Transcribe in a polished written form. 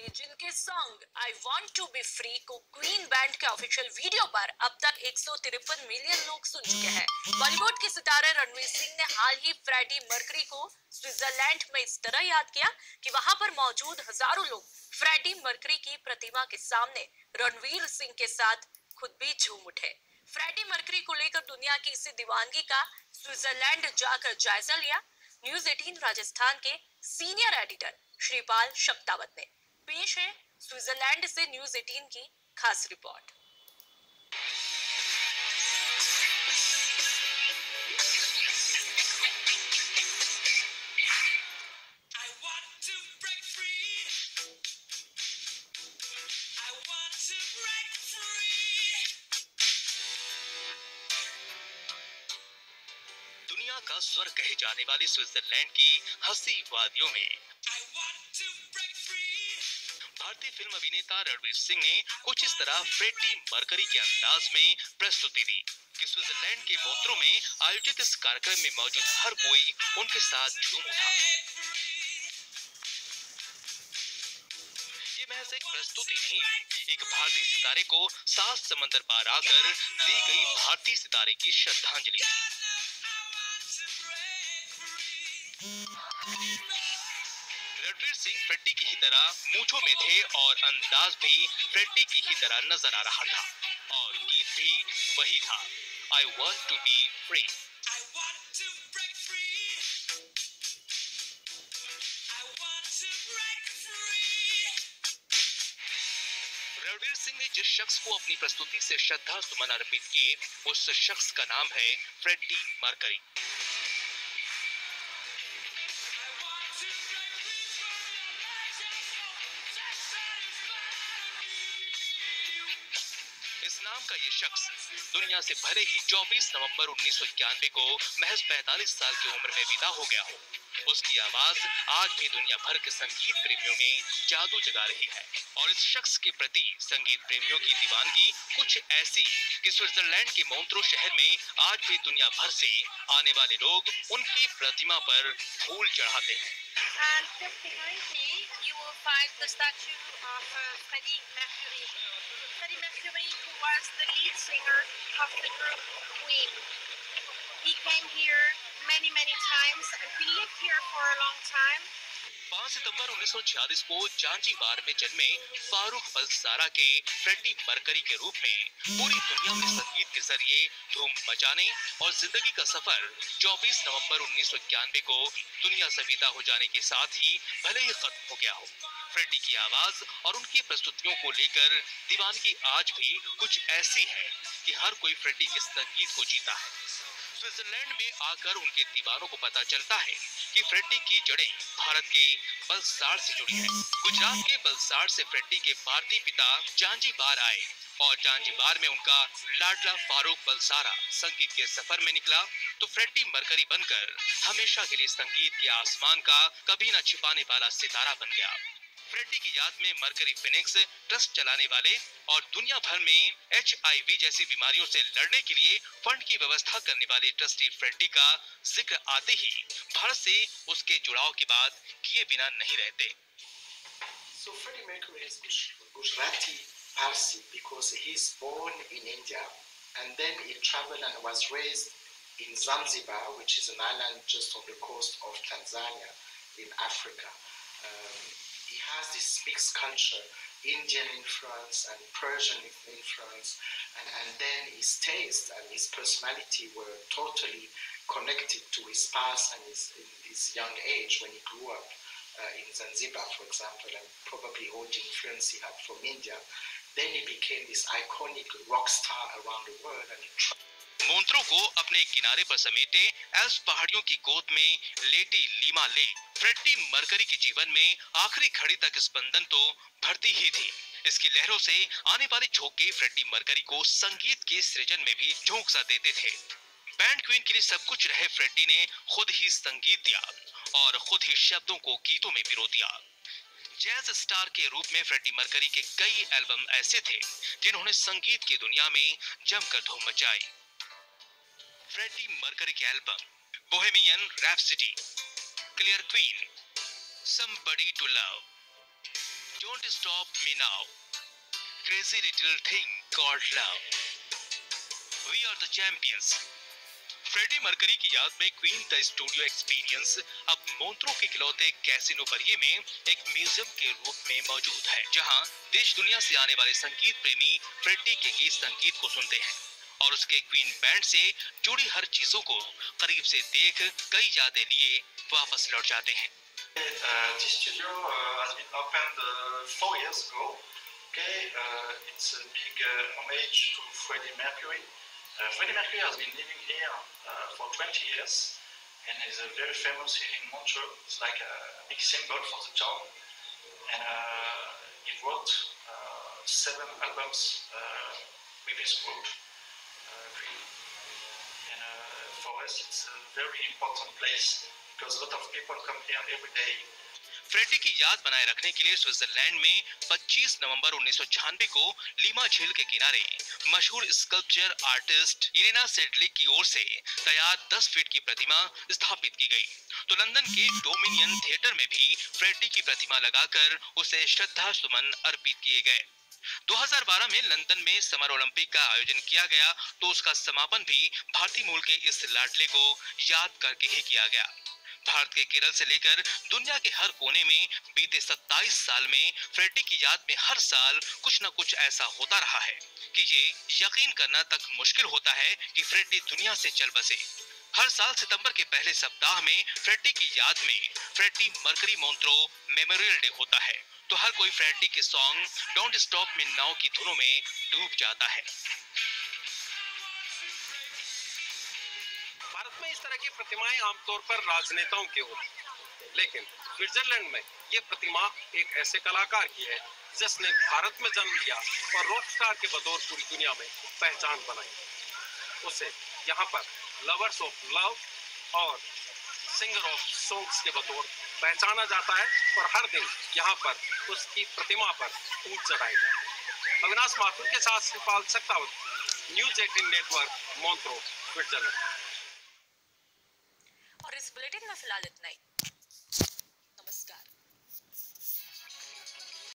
जिनके song I want to be free को Queen band के ऑफिशियल वीडियो पर अब तक 153 मिलियन लोग सुन चुके हैं। बॉलीवुड के सितारे रणवीर सिंह ने हाल ही फ्रेडी मर्करी को स्विट्जरलैंड में इस तरह याद किया कि वहां पर मौजूद हजारों लोग फ्रेडी मर्करी की प्रतिमा के सामने रणवीर सिंह के साथ खुद भी झूम उठे। फ्रेडी मर्करी को लेकर दुनिया की इसी दीवानगी का स्विट्जरलैंड जाकर जायजा लिया न्यूज 18 राजस्थान के सीनियर एडिटर श्रीपाल शक्तावत ने। पेश है स्विट्जरलैंड से न्यूज 18 की खास रिपोर्ट। दुनिया का स्वर्ग कहे जाने वाले स्विट्जरलैंड की हंसी वादियों में भारतीय फिल्म अभिनेता रणवीर सिंह ने कुछ इस तरह फ्रेडी मर्करी के अंदाज में प्रस्तुति दी कि स्विट्जरलैंड के मोंत्रो में आयोजित इस कार्यक्रम में मौजूद हर कोई उनके साथ झूम उठा। ये महज एक प्रस्तुति नहीं, एक भारतीय सितारे को 7 समंदर पार आकर दी गई भारतीय सितारे की श्रद्धांजलि। रणवीर सिंह फ्रेडी की ही तरह मूंछों में थे और अंदाज भी फ्रेडी की ही तरह नजर आ रहा था और गीत भी वही था, I want to be free. Ranveer Singh ने जिस शख्स को अपनी प्रस्तुति से श्रद्धा सुमन अर्पित किए, उस शख्स का नाम है फ्रेडी मर्करी। इस नाम का ये शख्स दुनिया से भले ही 24 नवंबर 1991 को महज 45 साल की उम्र में विदा हो गया हो, उसकी आवाज आज भी दुनिया भर के संगीत प्रेमियों में जादू जगा रही है। और इस शख्स के प्रति संगीत प्रेमियों की दीवानगी कुछ ऐसी कि स्विट्जरलैंड के मोंत्रो शहर में आज भी दुनिया भर से आने वाले लोग उनकी प्रतिमा पर फूल चढ़ाते हैं। And just behind me, you will find the statue of Freddie Mercury. Freddie Mercury, who was the lead singer of the group Queen. He came here many times and he lived here for a long time. 5 सितंबर 1946 को Zanzibar में जन्मे फारूक बलसारा के Freddy Mercury के रूप में पूरी दुनिया में संगीत के जरिए धूम मचाने और जिंदगी का सफर 24 नवंबर 1991 को दुनिया से विदा हो जाने के साथ ही भले ही खत्म हो गया हो, फ्रेडी की आवाज और उनकी प्रस्तुतियों को लेकर दीवानगी आज भी कुछ ऐसी है कि हर कोई फ्रेडी के संगीत को जीता है। स्विट्जरलैंड में आकर उनके दीवानों को पता चलता है कि फ्रेडी की जड़ें भारत के बलसाड़ से जुड़ी हैं। गुजरात के बलसाड़ से फ्रेडी के भारतीय पिता जांजीबार आए और जांजीबार में उनका लाडला फारूक बलसारा संगीत के सफर में निकला तो फ्रेडी मर्करी बनकर हमेशा के लिए संगीत के आसमान का कभी न छिपाने वाला सितारा बन गया। फ्रेडी की याद में मर्करी फिनिक्स ट्रस्ट चलाने वाले और दुनिया भर में HIV जैसी बीमारियों से लड़ने के लिए फंड की व्यवस्था करने वाले ट्रस्टी फ्रेडी का जिक्र आते ही भारत से उसके जुड़ाव की बात किए बिना नहीं रहते। So Freddie Mercury is Gujarati Parsi because he is born in India and then he traveled and was raised in Zanzibar, which is an island just on the coast of Tanzania in Africa. He has this mixed culture, Indian influence and Persian influence, and then his taste and his personality were totally connected to his past and his young age when he grew up in Zanzibar, for example, and probably all the influence he had from India. Then he became this iconic rock star around the world. And मोंत्रो को अपने किनारे पर समेटे Alps पहाड़ियों की गोद में लेटी लीमा ले फ्रेडी मर्करी के जीवन में आखिरी घड़ी तक स्पंदन तो भरती ही थी। इसकी लहरों से आने वाले झोंके फ्रेडी मर्करी को संगीत के सृजन में भी झोंक सा देते थे। बैंड क्वीन के लिए सब कुछ रहे फ्रेडी ने खुद ही संगीत दिया और खुद ही शब्दों को गीतों में पिरो दिया। जैज स्टार के रूप में फ्रेडी मर्करी के कई एल्बम ऐसे थे जिन्होंने संगीत की दुनिया में जमकर धूम मचाई। फ्रेडी मर्करी के album Bohemian Rhapsody, killer Queen, somebody to love, Don't stop me now. Crazy little thing called love. We are the champions. Freddie Mercury की याद में क्वीन द स्टूडियो एक्सपीरियंस अब मोंत्रो के इकलौते कैसीनो बरिए में एक म्यूजियम के रूप में मौजूद है, जहां देश दुनिया से आने वाले संगीत प्रेमी फ्रेडी के गीत संगीत को सुनते हैं और उसके क्वीन बैंड से जुड़ी हर चीजों को करीब से देख कई यादें लिए वापस लौट जाते हैं। This studio has been opened 4 years ago. Okay, it's a big homage to Freddie Mercury. Freddie Mercury has been living here for 20 years and is very famous here in Montreux. It's like a big symbol for the town. And he wrote 7 albums with his group, Queen. And for us, it's a very important place because a lot of people come here every day. Freddie की याद बनाए रखने के लिए Switzerland में 25 नवंबर 1996 को Lima झील के किनारे मशहूर स्कल्पचर आर्टिस्ट इरेना सेडलिक की ओर से तैयार 10 फीट की प्रतिमा स्थापित की गई। तो लंदन के डोमिनियन थिएटर में भी फ्रेडी की प्रतिमा लगाकर उसे श्रद्धा सुमन अर्पित किए गए। 2012 में लंदन में समर ओलंपिक का आयोजन किया गया, तो उसका समापन भी भारतीय मूल के इस लाडले को याद करके ही किया गया। भारत के केरल से लेकर दुनिया के हर कोने में बीते 27 साल में फ्रेडी की याद में हर साल कुछ न कुछ ऐसा होता रहा है कि ये यकीन करना तक मुश्किल होता है कि फ्रेडी दुनिया से चल बसे। हर साल सितंबर के पहले सप्ताह में फ्रेडी की याद में फ्रेडी मर्करी मोंत्रो मेमोरियल डे होता है, तो हर कोई फ्रेडी के song don't stop me now की धुनों में डूब जाता है। भारत में इस तरह की प्रतिमाएं आमतौर पर राजनेताओं की होती हैं, लेकिन स्विट्जरलैंड में ये प्रतिमा एक ऐसे कलाकार की है जिसने भारत में जन्म लिया और रॉक स्टार के बतौर पूरी दुनिया में पहचान बनाई। उसे यहाँ पर लवर्स ऑफ लव और सिंगर ऑफ सॉन्ग्स के बतौर पहचाना जाता है और हर दिन यहाँ पर उसकी प्रतिमा पर फूल चढ़ाए जाते हैं। अविनाश माथुर के साथ Shripal Saktawat, news 18 network, Montreux, Switzerland. और इस बुलेटिन में फिलहाल इतना ही।